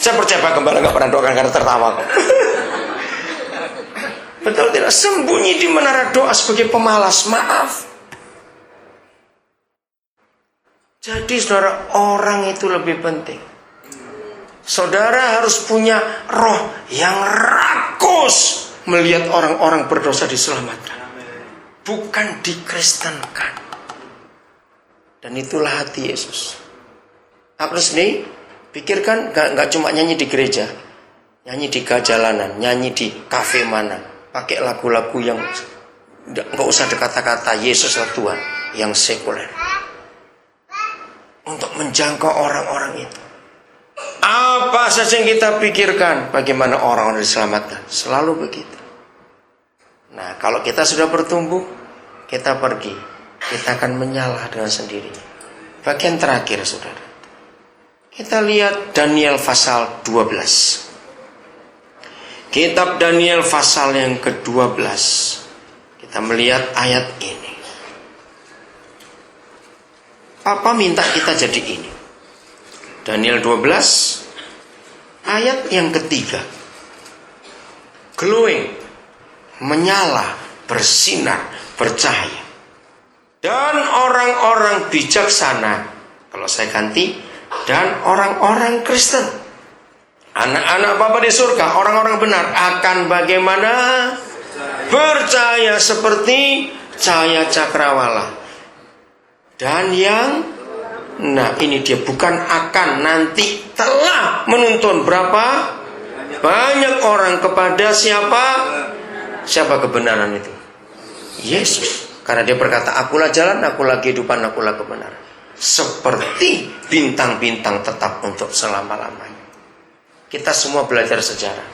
Saya percaya Pak Gembala nggak pernah doakan karena tertawa kok. Betul tidak? Sembunyi di menara doa sebagai pemalas. Maaf. Jadi saudara, orang itu lebih penting. Saudara harus punya roh yang rakus melihat orang-orang berdosa diselamatkan, bukan dikristenkan. Dan itulah hati Yesus. Apalagi nih, pikirkan nggak cuma nyanyi di gereja, nyanyi di jalanan, nyanyi di kafe mana, pakai lagu-lagu yang nggak usah ada kata-kata Yesuslah Tuhan, yang sekuler, untuk menjangkau orang-orang itu. Apa saja yang kita pikirkan, bagaimana orang-orang diselamatkan, selalu begitu. Nah, kalau kita sudah bertumbuh, kita pergi, kita akan menyala dengan sendirinya. Bagian terakhir, saudara, kita lihat Daniel pasal 12. Kitab Daniel pasal yang ke-12. Kita melihat ayat ini. Papa minta kita jadi ini. Daniel 12 ayat yang ketiga. Glowing, menyala, bersinar, bercahaya. Dan orang-orang bijaksana, kalau saya ganti, dan orang-orang Kristen, anak-anak Bapa di surga, orang-orang benar, akan bagaimana? Percaya seperti cahaya cakrawala. Dan yang, nah ini dia, bukan akan, nanti telah menuntun berapa? Banyak orang kepada siapa? Siapa kebenaran itu? Yesus. Karena dia berkata, akulah jalan, akulah kehidupan, akulah kebenaran. Seperti bintang-bintang tetap untuk selama-lamanya. Kita semua belajar sejarah.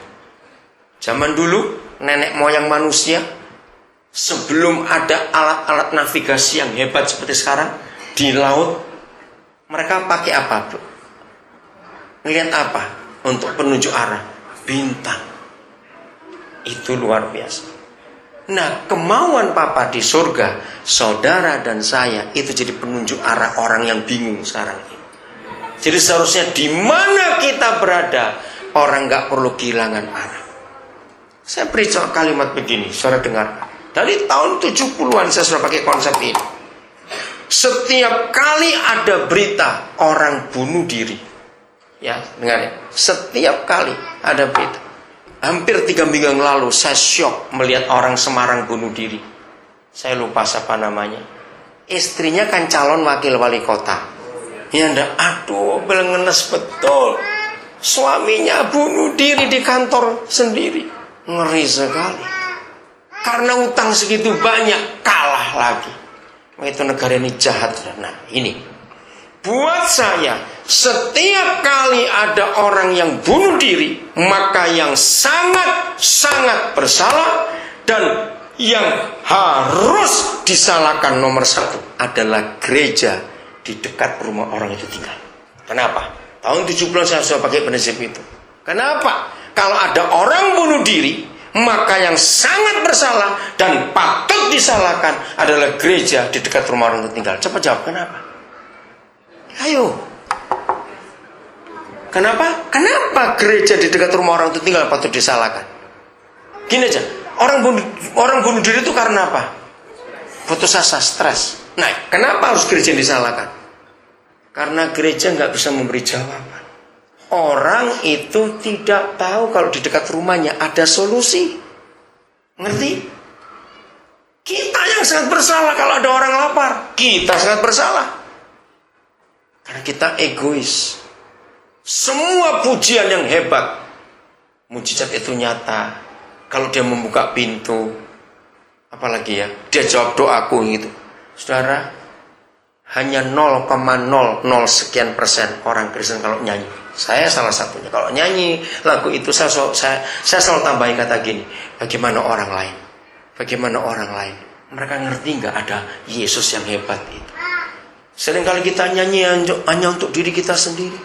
Zaman dulu, nenek moyang manusia, sebelum ada alat-alat navigasi yang hebat seperti sekarang, di laut, mereka pakai apa? Ngelihat apa? Untuk penunjuk arah? Bintang. Itu luar biasa. Nah, kemauan Papa di surga, saudara dan saya, itu jadi penunjuk arah orang yang bingung sekarang ini. Jadi seharusnya di mana kita berada, orang gak perlu kehilangan arah. Saya beri kalimat begini, saudara dengar. Dari tahun 70-an saya sudah pakai konsep ini. Setiap kali ada berita orang bunuh diri, ya dengar ya, setiap kali ada berita. Hampir 3 minggu yang lalu saya syok melihat orang Semarang bunuh diri. Saya lupa siapa namanya. Istrinya kan calon wakil wali kota. Ya ndak, aduh belengenes betul. Suaminya bunuh diri di kantor sendiri. Ngeri sekali. Karena utang segitu banyak, kalah lagi. Itu negara ini jahat. Nah ini, buat saya, setiap kali ada orang yang bunuh diri, maka yang sangat-sangat bersalah dan yang harus disalahkan nomor 1 adalah gereja di dekat rumah orang itu tinggal. Kenapa? Tahun 70-an saya sudah pakai prinsip itu. Kenapa? Kalau ada orang bunuh diri, maka yang sangat bersalah dan patut disalahkan adalah gereja di dekat rumah orang itu tinggal. Cepat jawab, kenapa? Ayo. Kenapa? Kenapa gereja di dekat rumah orang itu tinggal patut disalahkan? Gini aja, orang bunuh diri itu karena apa? Putus asa, stres. Nah, kenapa harus gereja disalahkan? Karena gereja nggak bisa memberi jawaban. Orang itu tidak tahu kalau di dekat rumahnya ada solusi. Ngerti? Kita yang sangat bersalah kalau ada orang lapar. Kita sangat bersalah. Karena kita egois. Semua pujian yang hebat, mujizat itu nyata. Kalau dia membuka pintu, apalagi ya, dia jawab doaku gitu. Saudara, hanya 0,00 sekian persen orang Kristen kalau nyanyi. Saya salah satunya. Kalau nyanyi lagu itu saya selalu tambahin kata gini, bagaimana orang lain? Bagaimana orang lain? Mereka ngerti nggak ada Yesus yang hebat itu? Seringkali kita nyanyi hanya untuk diri kita sendiri.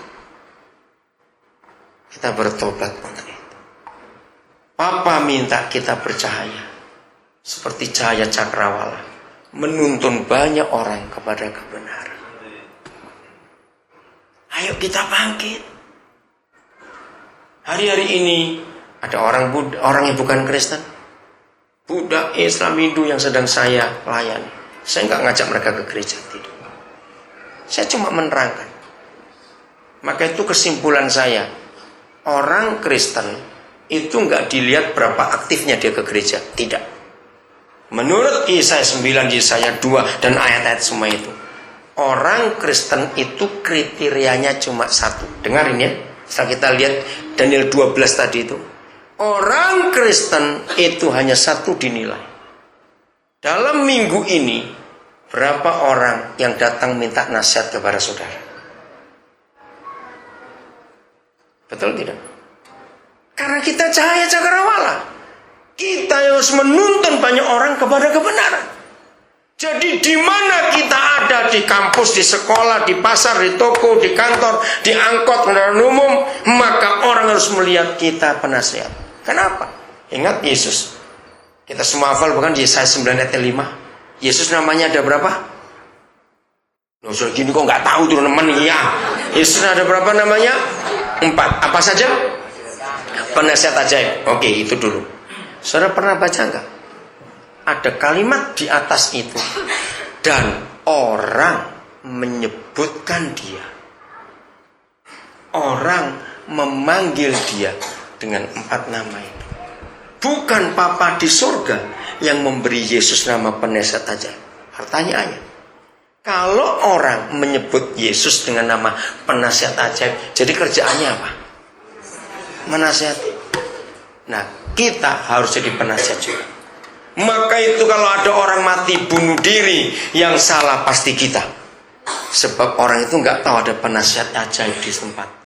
Kita bertobat untuk itu. Papa minta kita bercahaya seperti cahaya cakrawala, menuntun banyak orang kepada kebenaran. Ayo kita bangkit. Hari-hari ini ada orang yang bukan Kristen, Buddha, Islam, Hindu yang sedang saya layani. Saya nggak ngajak mereka ke gereja, tidak. Saya cuma menerangkan. Maka itu kesimpulan saya, orang Kristen itu nggak dilihat berapa aktifnya dia ke gereja, tidak. Menurut Yesaya 9, Yesaya 2 dan ayat-ayat semua itu, orang Kristen itu kriterianya cuma satu. Dengarin ya, setelah kita lihat Daniel 12 tadi itu, orang Kristen itu hanya satu dinilai. Dalam minggu ini, berapa orang yang datang minta nasihat kepada saudara? Betul tidak? Karena kita cahaya cakrawala, kita harus menuntun banyak orang kepada kebenaran. Jadi di mana kita ada, di kampus, di sekolah, di pasar, di toko, di kantor, di angkot, kendaraan umum, maka orang harus melihat kita penasihat. Kenapa? Ingat Yesus. Kita semua hafal bukan Yesaya 9 ayat 5. Yesus namanya ada berapa? Loh, so gini kok nggak tahu tuh teman ya. Yesus ada berapa namanya? 4. Apa saja? Penasihat ajaib. Oke, itu dulu. Saudara pernah baca nggak? Ada kalimat di atas itu. Dan orang menyebutkan dia. Orang memanggil dia dengan 4 nama itu. Bukan Papa di surga yang memberi Yesus nama penasihat ajaib. Pertanyaannya, kalau orang menyebut Yesus dengan nama penasihat ajaib, jadi kerjaannya apa? Menasihati. Nah, kita harus jadi penasihat juga. Maka itu kalau ada orang mati bunuh diri, yang salah pasti kita. Sebab orang itu nggak tahu ada penasihat ajaib di tempat.